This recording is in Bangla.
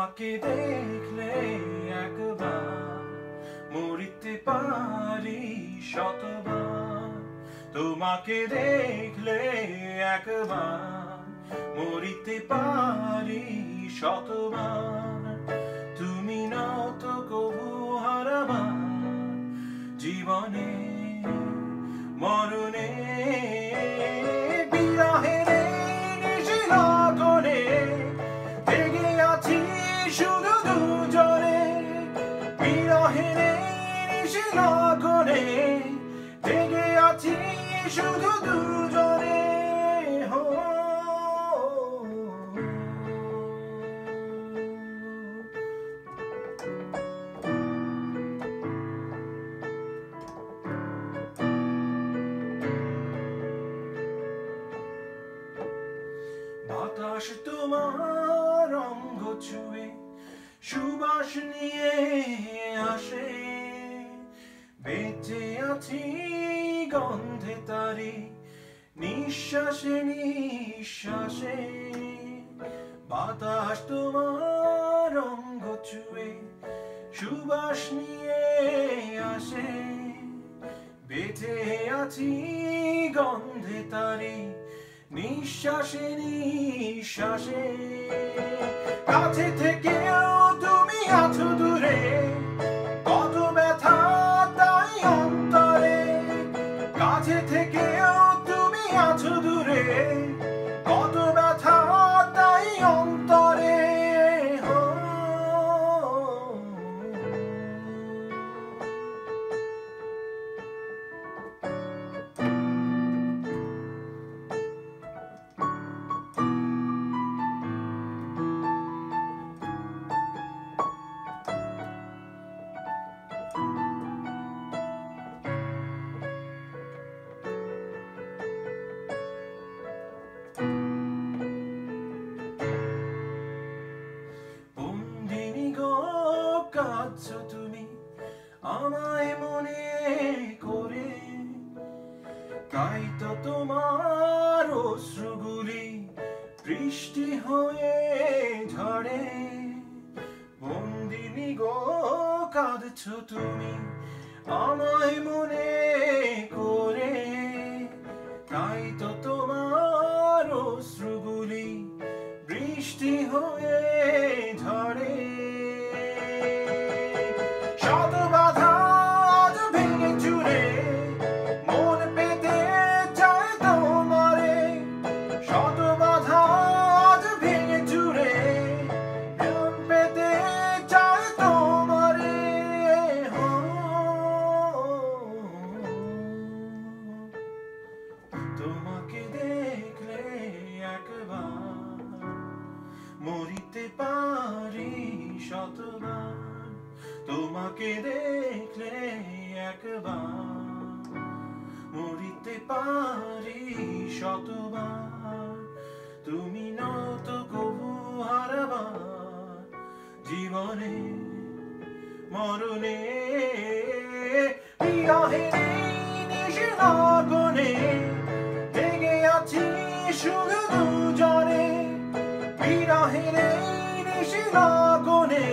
তোমাকে দেখলে একবার মরিতে পারি শতবার। তোমাকে দেখলে একবার মরিতে পারি শতবার। তুমি নও তো কবু হারাবার জীবনে মরণে। বিরহের নিশিরাগনে জেগে আছি শুধু দুজনে। বিরহের নিশিরাগনে জেগে আছি শুধু দুজনে। বাতাস তোমার অঙ্গ ছুঁয়ে সুবাস নিয়ে আসে। বেঁচে আছি গন্ধে তারি নিঃশ্বাসে নিঃশ্বাসে। বাতাস তোমার অঙ্গ ছুঁয়ে সুবাস নিয়ে আসে। বেঁচে আছি গন্ধে তারি নিঃশ্বাসে নিঃশ্বাসে। কাছে থেকেও তুমি আছো দূরে, কত ব্যথা তাই অন্তরে। কাছে থেকেও তুমি আছো দূরে, কত ব্যথা তাই অন্তরে। কাঁদছো তুমি আমায় মনে করে, তাই তো তোমার অশ্রুগুলি বৃষ্টি হয়ে ঝরে। বন্দিনী গো কাঁদছো তুমি আমায় মনে করে, তাই তো তোমার অশ্রুগুলি বৃষ্টি হয়ে ঝরে। শত বাধা আজ ভেঙে চুরে মন পেতে চায় তোমারে। শত বাধা আজ ভেঙে চুরে মন পেতে চায় তোমারে। তোমাকে দেখলে একবার মরিতে পারি শতবার। তোমাকে দেখলে একবার মরিতে পারি শতবার। তুমি নও তো কবু হারাবার জীবনে মরণে। বিরহের নিশিরাগনে জেগে আছি শুধু দুজনে। বিরহের নিশিরাগনে